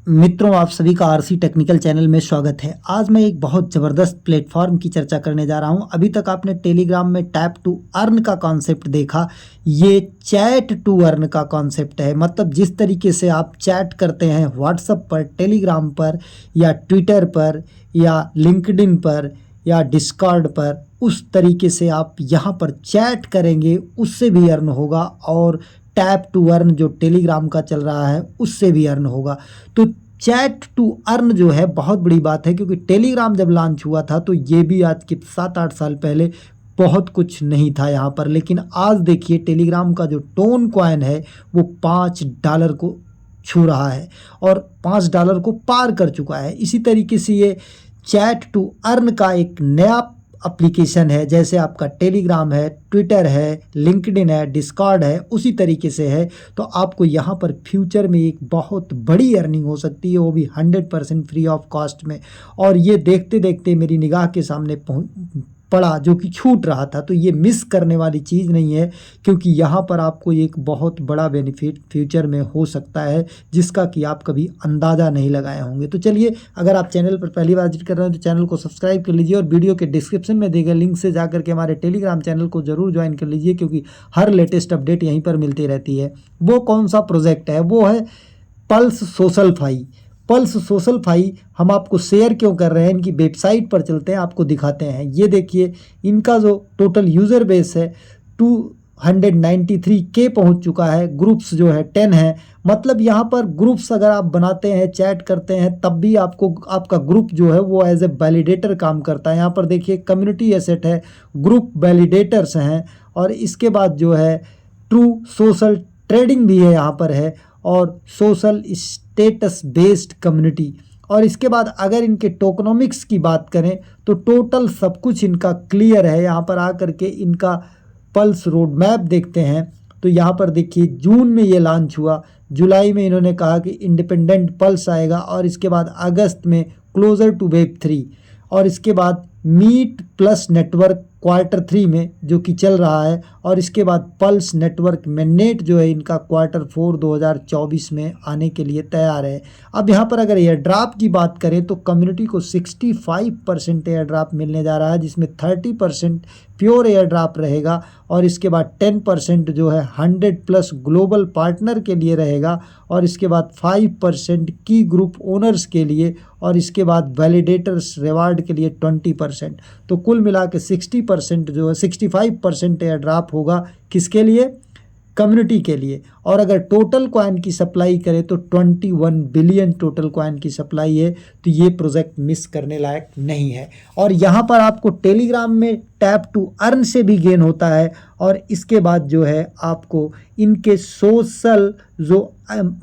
मित्रों, आप सभी का आरसी टेक्निकल चैनल में स्वागत है। आज मैं एक बहुत ज़बरदस्त प्लेटफॉर्म की चर्चा करने जा रहा हूं। अभी तक आपने टेलीग्राम में टैप टू अर्न का कॉन्सेप्ट देखा, ये चैट टू अर्न का कॉन्सेप्ट है। मतलब जिस तरीके से आप चैट करते हैं व्हाट्सएप पर, टेलीग्राम पर या ट्विटर पर या लिंक्डइन पर या डिस्कॉर्ड पर, उस तरीके से आप यहाँ पर चैट करेंगे, उससे भी अर्न होगा। और टैप टू अर्न जो टेलीग्राम का चल रहा है उससे भी अर्न होगा। तो चैट टू अर्न जो है बहुत बड़ी बात है, क्योंकि टेलीग्राम जब लॉन्च हुआ था तो ये भी आज के 7-8 साल पहले बहुत कुछ नहीं था यहाँ पर। लेकिन आज देखिए टेलीग्राम का जो टोन कॉइन है वो $5 को छू रहा है और $5 को पार कर चुका है। इसी तरीके से ये चैट टू अर्न का एक नया एप्लीकेशन है। जैसे आपका टेलीग्राम है, ट्विटर है, लिंक्डइन है, डिस्कॉर्ड है, उसी तरीके से है। तो आपको यहाँ पर फ्यूचर में एक बहुत बड़ी अर्निंग हो सकती है, वो भी 100% फ्री ऑफ कॉस्ट में। और ये देखते देखते मेरी निगाह के सामने पड़ा, जो कि छूट रहा था। तो ये मिस करने वाली चीज़ नहीं है, क्योंकि यहाँ पर आपको एक बहुत बड़ा बेनिफिट फ्यूचर में हो सकता है, जिसका कि आप कभी अंदाज़ा नहीं लगाए होंगे। तो चलिए, अगर आप चैनल पर पहली बार विजिट कर रहे हैं तो चैनल को सब्सक्राइब कर लीजिए और वीडियो के डिस्क्रिप्शन में दिए गए लिंक से जा करके हमारे टेलीग्राम चैनल को ज़रूर ज्वाइन कर लीजिए, क्योंकि हर लेटेस्ट अपडेट यहीं पर मिलती रहती है। वो कौन सा प्रोजेक्ट है? वो है पल्स सोशलफाई। पल्स सोशलफाई हम आपको शेयर क्यों कर रहे हैं, इनकी वेबसाइट पर चलते हैं, आपको दिखाते हैं। ये देखिए, इनका जो टोटल यूज़र बेस है 293K पहुंच चुका है। ग्रुप्स जो है 10 है। मतलब यहाँ पर ग्रुप्स अगर आप बनाते हैं, चैट करते हैं, तब भी आपको आपका ग्रुप जो है वो एज ए वैलिडेटर काम करता है। यहाँ पर देखिए कम्युनिटी एसेट है, ग्रुप वैलिडेटर्स हैं, और इसके बाद जो है ट्रू सोशल ट्रेडिंग भी है यहाँ पर है, और सोशल स्टेटस बेस्ड कम्युनिटी। और इसके बाद अगर इनके टोकनोमिक्स की बात करें तो टोटल सब कुछ इनका क्लियर है। यहाँ पर आकर के इनका पल्स रोड मैप देखते हैं तो यहाँ पर देखिए जून में ये लॉन्च हुआ, जुलाई में इन्होंने कहा कि इंडिपेंडेंट पल्स आएगा, और इसके बाद अगस्त में क्लोजर टू वेब3, और इसके बाद मीट प्लस नेटवर्क Q3 में जो कि चल रहा है, और इसके बाद पल्स नेटवर्क मैंडेट जो है इनका Q4 2024 में आने के लिए तैयार है। अब यहाँ पर अगर एयर ड्रॉप की बात करें तो कम्युनिटी को 65% एयर ड्रॉप मिलने जा रहा है, जिसमें 30% प्योर एयर ड्रॉप रहेगा, और इसके बाद 10% जो है 100+ ग्लोबल पार्टनर के लिए रहेगा, और इसके बाद 5% की ग्रुप ओनर्स के लिए, और इसके बाद वैलिडेटर्स रिवार्ड के लिए 20%। तो कुल मिला के 60% जो है 65% एयर ड्रॉप होगा। किसके लिए? कम्युनिटी के लिए। और अगर टोटल कॉइन की सप्लाई करें तो 21 बिलियन टोटल कॉइन की सप्लाई है। तो ये प्रोजेक्ट मिस करने लायक नहीं है। और यहाँ पर आपको टेलीग्राम में टैप टू अर्न से भी गेन होता है, और इसके बाद जो है आपको इनके सोशल जो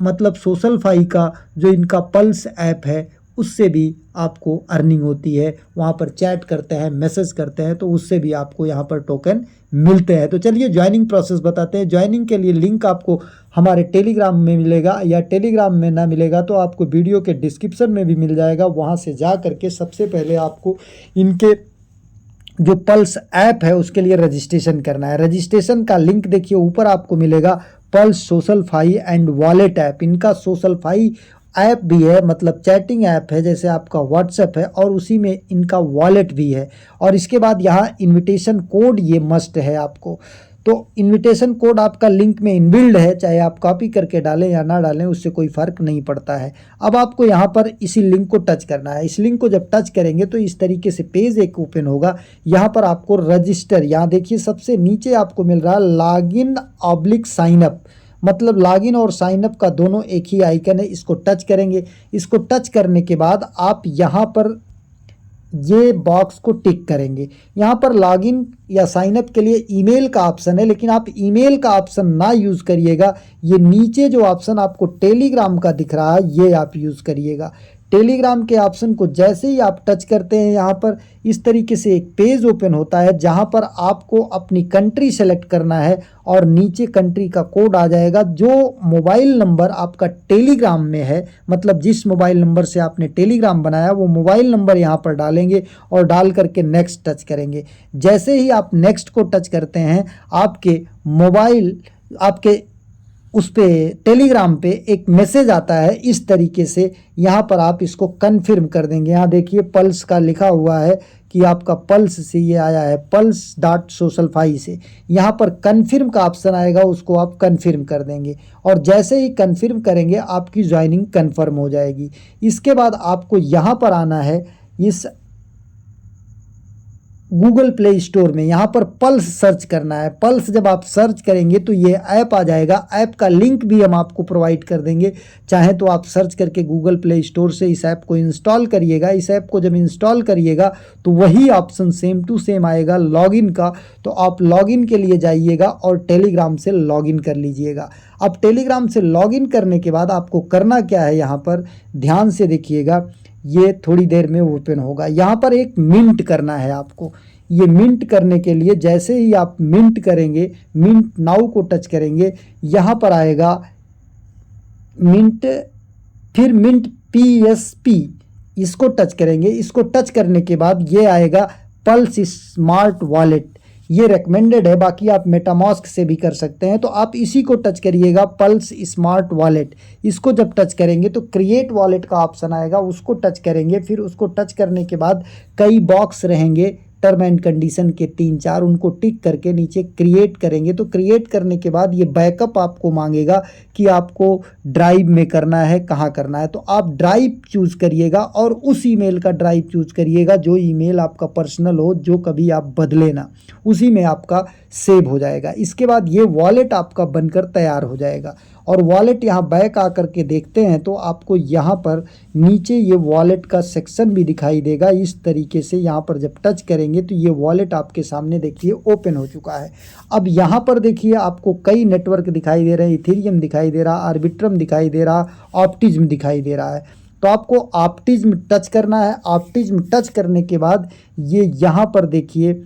मतलब सोशलफाई का जो इनका पल्स ऐप है उससे भी आपको अर्निंग होती है। वहाँ पर चैट करते हैं, मैसेज करते हैं, तो उससे भी आपको यहाँ पर टोकन मिलते हैं। तो चलिए ज्वाइनिंग प्रोसेस बताते हैं। ज्वाइनिंग के लिए लिंक आपको हमारे टेलीग्राम में मिलेगा, या टेलीग्राम में ना मिलेगा तो आपको वीडियो के डिस्क्रिप्शन में भी मिल जाएगा। वहाँ से जा करके सबसे पहले आपको इनके जो पल्स ऐप है उसके लिए रजिस्ट्रेशन करना है। रजिस्ट्रेशन का लिंक देखिए ऊपर आपको मिलेगा, पल्स सोशलफाई एंड वॉलेट ऐप। इनका सोशलफाई ऐप भी है, मतलब चैटिंग ऐप है जैसे आपका व्हाट्सएप है, और उसी में इनका वॉलेट भी है। और इसके बाद यहाँ इनविटेशन कोड ये मस्ट है आपको। तो इनविटेशन कोड आपका लिंक में इनबिल्ड है, चाहे आप कॉपी करके डालें या ना डालें उससे कोई फ़र्क नहीं पड़ता है। अब आपको यहाँ पर इसी लिंक को टच करना है। इस लिंक को जब टच करेंगे तो इस तरीके से पेज एक ओपन होगा। यहाँ पर आपको रजिस्टर, यहाँ देखिए सबसे नीचे आपको मिल रहा है लॉगिन/साइनअप, मतलब लॉगिन और साइनअप का दोनों एक ही आइकन है। इसको टच करेंगे। इसको टच करने के बाद आप यहाँ पर ये बॉक्स को टिक करेंगे। यहाँ पर लॉगिन या साइनअप के लिए ईमेल का ऑप्शन है, लेकिन आप ईमेल का ऑप्शन ना यूज़ करिएगा। ये नीचे जो ऑप्शन आपको टेलीग्राम का दिख रहा है ये आप यूज़ करिएगा। टेलीग्राम के ऑप्शन को जैसे ही आप टच करते हैं यहाँ पर इस तरीके से एक पेज ओपन होता है, जहाँ पर आपको अपनी कंट्री सेलेक्ट करना है, और नीचे कंट्री का कोड आ जाएगा। जो मोबाइल नंबर आपका टेलीग्राम में है, मतलब जिस मोबाइल नंबर से आपने टेलीग्राम बनाया, वो मोबाइल नंबर यहाँ पर डालेंगे और डाल करके नेक्स्ट टच करेंगे। जैसे ही आप नेक्स्ट को टच करते हैं आपके उस पे टेलीग्राम पे एक मैसेज आता है इस तरीके से। यहाँ पर आप इसको कन्फर्म कर देंगे। यहाँ देखिए पल्स का लिखा हुआ है कि आपका पल्स से ये आया है, pulse.socialfi से। यहाँ पर कन्फर्म का ऑप्शन आएगा, उसको आप कन्फर्म कर देंगे और जैसे ही कन्फर्म करेंगे आपकी ज्वाइनिंग कन्फर्म हो जाएगी। इसके बाद आपको यहाँ पर आना है इस गूगल प्ले स्टोर में, यहाँ पर पल्स सर्च करना है। पल्स जब आप सर्च करेंगे तो ये ऐप आ जाएगा। ऐप का लिंक भी हम आपको प्रोवाइड कर देंगे, चाहे तो आप सर्च करके गूगल प्ले स्टोर से इस ऐप को इंस्टॉल करिएगा। इस ऐप को जब इंस्टॉल करिएगा तो वही ऑप्शन सेम टू सेम आएगा लॉगिन का, तो आप लॉगिन के लिए जाइएगा और टेलीग्राम से लॉगिन कर लीजिएगा। अब टेलीग्राम से लॉगिन करने के बाद आपको करना क्या है, यहाँ पर ध्यान से देखिएगा, ये थोड़ी देर में ओपन होगा। यहाँ पर एक मिंट करना है आपको। ये मिंट करने के लिए जैसे ही आप मिंट करेंगे, मिंट नाउ को टच करेंगे, यहाँ पर आएगा मिंट, फिर मिंट PSP, इसको टच करेंगे। इसको टच करने के बाद ये आएगा पल्स स्मार्ट वॉलेट। ये रेकमेंडेड है, बाकी आप मेटामास्क से भी कर सकते हैं। तो आप इसी को टच करिएगा, पल्स स्मार्ट वॉलेट। इसको जब टच करेंगे तो क्रिएट वॉलेट का ऑप्शन आएगा, उसको टच करेंगे। फिर उसको टच करने के बाद कई बॉक्स रहेंगे टर्म एंड कंडीशन के 3-4, उनको टिक करके नीचे क्रिएट करेंगे। तो क्रिएट करने के बाद ये बैकअप आपको मांगेगा कि आपको ड्राइव में करना है, कहाँ करना है। तो आप ड्राइव चूज़ करिएगा और उस ईमेल का ड्राइव चूज़ करिएगा जो ईमेल आपका पर्सनल हो, जो कभी आप बदले ना, उसी में आपका सेव हो जाएगा। इसके बाद ये वॉलेट आपका बनकर तैयार हो जाएगा। और वॉलेट यहाँ बैक आकर के देखते हैं तो आपको यहाँ पर नीचे ये वॉलेट का सेक्शन भी दिखाई देगा इस तरीके से। यहाँ पर जब टच करेंगे तो ये वॉलेट आपके सामने देखिए ओपन हो चुका है। अब यहाँ पर देखिए आपको कई नेटवर्क दिखाई दे रहे हैं, इथेरियम दिखाई दे रहा, आर्बिट्रम दिखाई दे रहा, ऑप्टिज्म दिखाई दे रहा है। तो आपको ऑप्टिज्म टच करना है। ऑप्टिज्म टच करने के बाद ये यहाँ पर देखिए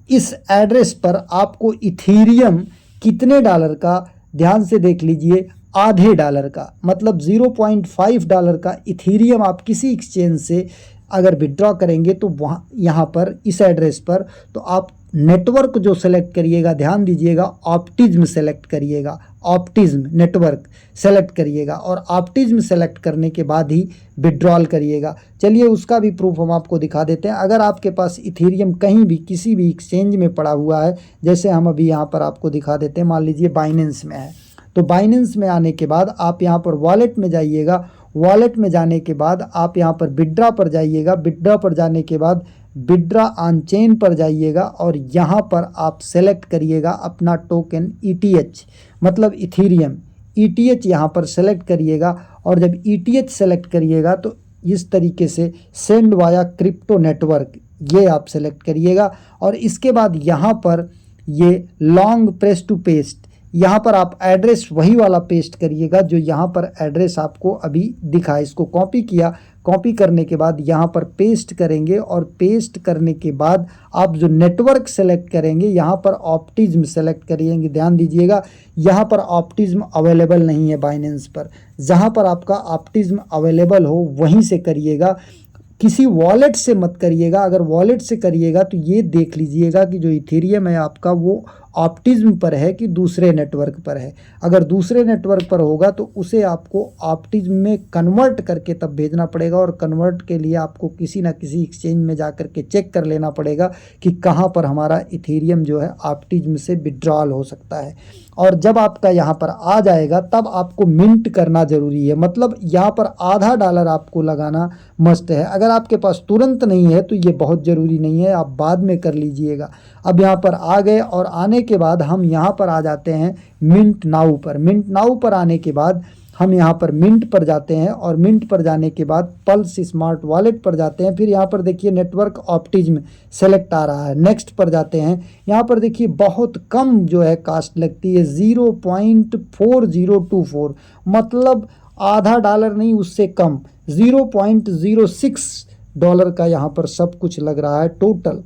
इस एड्रेस पर आपको इथेरियम कितने डॉलर का, ध्यान से देख लीजिए, आधे डॉलर का, मतलब $0.5 का इथेरियम आप किसी एक्सचेंज से अगर विड्रॉ करेंगे तो वहाँ यहाँ पर इस एड्रेस पर, तो आप नेटवर्क जो सेलेक्ट करिएगा, ध्यान दीजिएगा, ऑप्टिज्म सेलेक्ट करिएगा, ऑप्टिज्म नेटवर्क सेलेक्ट करिएगा और ऑप्टिज्म सेलेक्ट करने के बाद ही विड्रॉल करिएगा। चलिए उसका भी प्रूफ हम आपको दिखा देते हैं। अगर आपके पास इथेरियम कहीं भी किसी भी एक्सचेंज में पड़ा हुआ है, जैसे हम अभी यहाँ पर आपको दिखा देते हैं, मान लीजिए बाइनेंस में है, तो बाइनेंस में आने के बाद आप यहाँ पर वॉलेट में जाइएगा। वॉलेट में जाने के बाद आप यहाँ पर विड्रॉ पर जाइएगा। विड्रॉ पर जाने के बाद विड्रॉ ऑन चेन पर जाइएगा और यहाँ पर आप सेलेक्ट करिएगा अपना टोकन ETH, मतलब इथेरियम। ETH यहाँ पर सेलेक्ट करिएगा और जब ETH सेलेक्ट करिएगा तो इस तरीके से सेंड वाया क्रिप्टो नेटवर्क, ये आप सेलेक्ट करिएगा। और इसके बाद यहाँ पर ये लॉन्ग प्रेस टू पेस्ट, यहाँ पर आप एड्रेस वही वाला पेस्ट करिएगा जो यहाँ पर एड्रेस आपको अभी दिखा है। इसको कॉपी किया, कॉपी करने के बाद यहाँ पर पेस्ट करेंगे और पेस्ट करने के बाद आप जो नेटवर्क सेलेक्ट करेंगे यहाँ पर ऑप्टिज्म सेलेक्ट करिएंगे। ध्यान दीजिएगा यहाँ पर ऑप्टिज्म अवेलेबल नहीं है बाइनेंस पर, जहाँ पर आपका ऑप्टिज्म अवेलेबल हो वहीं से करिएगा, किसी वॉलेट से मत करिएगा। अगर वॉलेट से करिएगा तो ये देख लीजिएगा कि जो इथेरियम है आपका वो ऑप्टिज्म पर है कि दूसरे नेटवर्क पर है। अगर दूसरे नेटवर्क पर होगा तो उसे आपको ऑप्टिज्म में कन्वर्ट करके तब भेजना पड़ेगा और कन्वर्ट के लिए आपको किसी ना किसी एक्सचेंज में जा कर के चेक कर लेना पड़ेगा कि कहाँ पर हमारा इथेरियम जो है ऑप्टिज्म से विड्रॉल हो सकता है। और जब आपका यहाँ पर आ जाएगा तब आपको मिंट करना ज़रूरी है, मतलब यहाँ पर आधा डॉलर आपको लगाना मस्ट है। अगर आपके पास तुरंत नहीं है तो ये बहुत ज़रूरी नहीं है, आप बाद में कर लीजिएगा। अब यहाँ पर आ गए और आने के बाद हम यहाँ पर आ जाते हैं मिंट नाउ पर। मिंट नाउ पर आने के बाद हम यहाँ पर मिंट पर जाते हैं और मिंट पर जाने के बाद पल्स स्मार्ट वॉलेट पर जाते हैं। फिर यहाँ पर देखिए नेटवर्क ऑप्टिज्म सेलेक्ट आ रहा है, नेक्स्ट पर जाते हैं। यहाँ पर देखिए बहुत कम जो है कास्ट लगती है, 0.4024, मतलब आधा डॉलर नहीं उससे कम, $0.06 का यहाँ पर सब कुछ लग रहा है टोटल।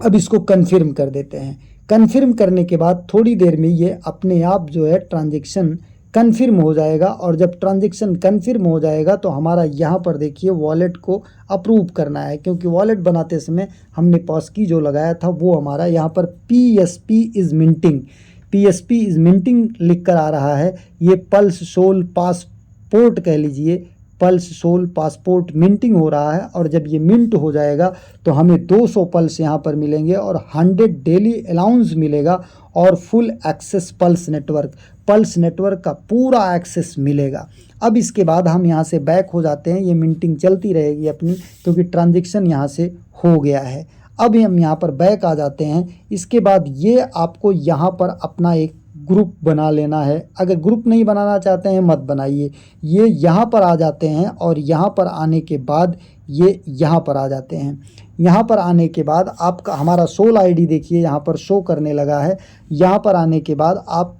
अब इसको कन्फर्म कर देते हैं। कन्फर्म करने के बाद थोड़ी देर में ये अपने आप जो है ट्रांजैक्शन कन्फर्म हो जाएगा और जब ट्रांजैक्शन कन्फर्म हो जाएगा तो हमारा यहाँ पर देखिए वॉलेट को अप्रूव करना है, क्योंकि वॉलेट बनाते समय हमने पास की जो लगाया था वो हमारा यहाँ पर PSP is minting, PSP is minting लिख कर आ रहा है, ये पल्स सोल पासपोर्ट कह लीजिए, पल्स सोल पासपोर्ट मिंटिंग हो रहा है। और जब ये मिंट हो जाएगा तो हमें 200 पल्स यहाँ पर मिलेंगे और 100 डेली अलाउंस मिलेगा और फुल एक्सेस पल्स नेटवर्क का पूरा एक्सेस मिलेगा। अब इसके बाद हम यहाँ से बैक हो जाते हैं, ये मिंटिंग चलती रहेगी अपनी क्योंकि ट्रांजैक्शन यहाँ से हो गया है। अब हम यहाँ पर बैक आ जाते हैं। इसके बाद ये आपको यहाँ पर अपना एक ग्रुप बना लेना है। अगर ग्रुप नहीं बनाना चाहते हैं मत बनाइए, ये यहाँ पर आ जाते हैं और यहाँ पर आने के बाद ये यहाँ पर आ जाते हैं। यहाँ पर आने के बाद आपका हमारा सोल आईडी देखिए यहाँ पर शो करने लगा है। यहाँ पर आने के बाद आप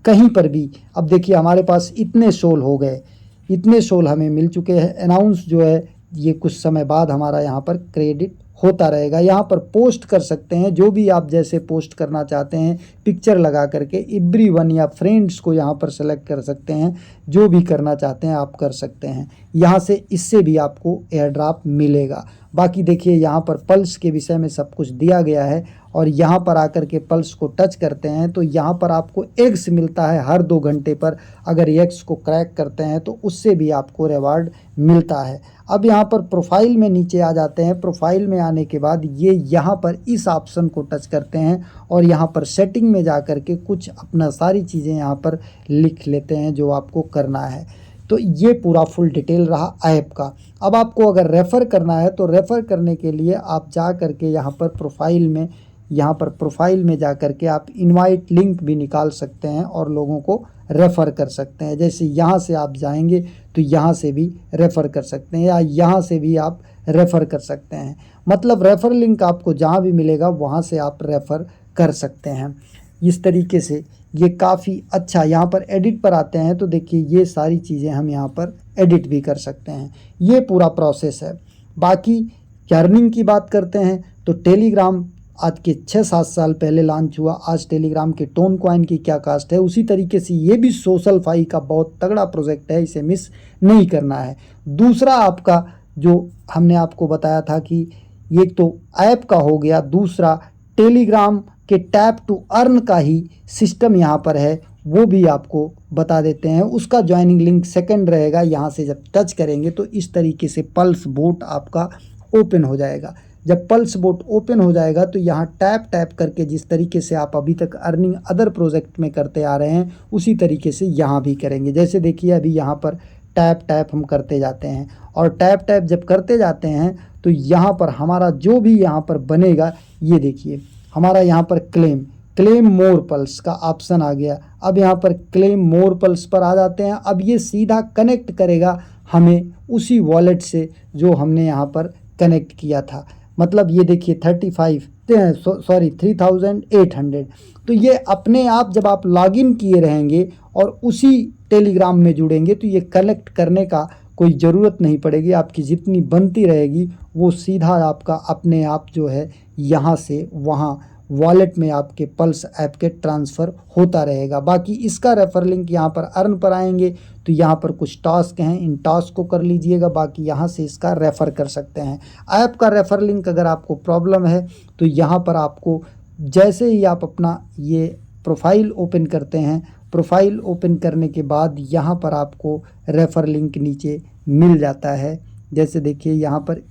कहीं पर भी, अब देखिए हमारे पास इतने सोल हो गए, इतने सोल हमें मिल चुके हैं। अनाउंस जो है ये कुछ समय बाद हमारा यहाँ पर क्रेडिट होता रहेगा। यहाँ पर पोस्ट कर सकते हैं जो भी आप जैसे पोस्ट करना चाहते हैं, पिक्चर लगा करके एवरीवन या फ्रेंड्स को यहाँ पर सेलेक्ट कर सकते हैं, जो भी करना चाहते हैं आप कर सकते हैं। यहाँ से इससे भी आपको एयर ड्रॉप मिलेगा। बाकी देखिए यहाँ पर पल्स के विषय में सब कुछ दिया गया है और यहाँ पर आकर के पल्स को टच करते हैं तो यहाँ पर आपको एग्स मिलता है हर 2 घंटे पर। अगर एग्स को क्रैक करते हैं तो उससे भी आपको रिवार्ड मिलता है। अब यहाँ पर प्रोफाइल में नीचे आ जाते हैं। प्रोफाइल में आने के बाद ये यहाँ पर इस ऑप्शन को टच करते हैं और यहाँ पर सेटिंग में जा कर के कुछ अपना सारी चीज़ें यहाँ पर लिख लेते हैं जो आपको करना है। तो ये पूरा फुल डिटेल रहा ऐप का। अब आपको अगर रेफ़र करना है तो रेफ़र करने के लिए आप जा कर के यहाँ पर प्रोफाइल में जा कर के आप इनवाइट लिंक भी निकाल सकते हैं और लोगों को रेफ़र कर सकते हैं। जैसे यहाँ से आप जाएंगे तो यहाँ से भी रेफ़र कर सकते हैं या यहाँ से भी आप रेफ़र कर सकते हैं। मतलब रेफ़र लिंक आपको जहाँ भी मिलेगा वहाँ से आप रेफ़र कर सकते हैं। इस तरीके से ये काफ़ी अच्छा। यहाँ पर एडिट पर आते हैं तो देखिए ये सारी चीज़ें हम यहाँ पर एडिट भी कर सकते हैं। ये पूरा प्रोसेस है। बाकी अर्निंग की बात करते हैं तो टेलीग्राम आज के 6-7 साल पहले लॉन्च हुआ। आज टेलीग्राम के टोन कॉइन की क्या कास्ट है, उसी तरीके से ये भी सोशल फाई का बहुत तगड़ा प्रोजेक्ट है, इसे मिस नहीं करना है। दूसरा आपका जो हमने आपको बताया था कि ये तो ऐप का हो गया, दूसरा टेलीग्राम के टैप टू अर्न का ही सिस्टम यहाँ पर है, वो भी आपको बता देते हैं। उसका ज्वाइनिंग लिंक सेकंड रहेगा। यहाँ से जब टच करेंगे तो इस तरीके से पल्स बोट आपका ओपन हो जाएगा। जब पल्स बोट ओपन हो जाएगा तो यहाँ टैप करके जिस तरीके से आप अभी तक अर्निंग अदर प्रोजेक्ट में करते आ रहे हैं उसी तरीके से यहाँ भी करेंगे। जैसे देखिए अभी यहाँ पर टैप हम करते जाते हैं और टैप जब करते जाते हैं तो यहाँ पर हमारा जो भी यहाँ पर बनेगा, ये देखिए हमारा यहाँ पर क्लेम मोर पल्स का ऑप्शन आ गया। अब यहाँ पर क्लेम मोर पल्स पर आ जाते हैं। अब ये सीधा कनेक्ट करेगा हमें उसी वॉलेट से जो हमने यहाँ पर कनेक्ट किया था। मतलब ये देखिए 3800। तो ये अपने आप जब आप लॉगिन किए रहेंगे और उसी टेलीग्राम में जुड़ेंगे तो ये कलेक्ट करने का कोई ज़रूरत नहीं पड़ेगी। आपकी जितनी बनती रहेगी वो सीधा आपका अपने आप जो है यहाँ से वहाँ वॉलेट में आपके पल्स ऐप के ट्रांसफ़र होता रहेगा। बाकी इसका रेफ़र लिंक यहाँ पर अर्न पर आएंगे तो यहाँ पर कुछ टास्क हैं, इन टास्क को कर लीजिएगा। बाकी यहाँ से इसका रेफ़र कर सकते हैं। ऐप का रेफ़र लिंक अगर आपको प्रॉब्लम है तो यहाँ पर आपको जैसे ही आप अपना ये प्रोफाइल ओपन करते हैं, प्रोफाइल ओपन करने के बाद यहाँ पर आपको रेफ़र लिंक नीचे मिल जाता है। जैसे देखिए यहाँ पर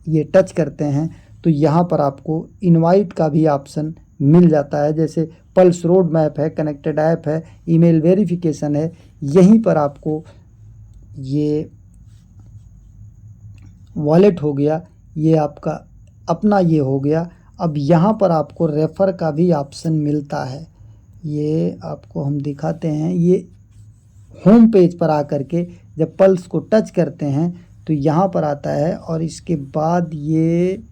ये टच करते हैं तो यहाँ पर आपको इनवाइट का भी ऑप्शन मिल जाता है। जैसे पल्स रोड मैप है, कनेक्टेड ऐप है, ईमेल वेरिफिकेशन है, यहीं पर आपको ये वॉलेट हो गया, ये आपका अपना ये हो गया। अब यहाँ पर आपको रेफ़र का भी ऑप्शन मिलता है। ये आपको हम दिखाते हैं। ये होम पेज पर आकर के जब पल्स को टच करते हैं तो यहाँ पर आता है और इसके बाद ये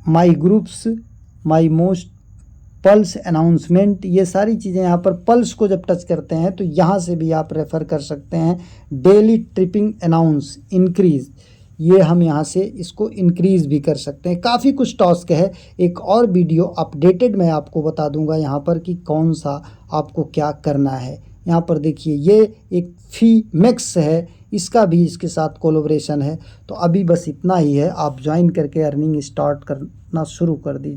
my groups, my most, plus announcement, ये सारी चीज़ें यहाँ पर पल्स को जब टच करते हैं तो यहाँ से भी आप रेफ़र कर सकते हैं। डेली ट्रिपिंग अनाउंस इंक्रीज़, ये हम यहाँ से इसको इंक्रीज़ भी कर सकते हैं। काफ़ी कुछ टास्क है। एक और वीडियो अपडेटेड मैं आपको बता दूंगा यहाँ पर कि कौन सा आपको क्या करना है। यहाँ पर देखिए ये एक फी मैक्स है, इसका भी इसके साथ कोलैबोरेशन है। तो अभी बस इतना ही है, आप ज्वाइन करके अर्निंग स्टार्ट करना शुरू कर दीजिए।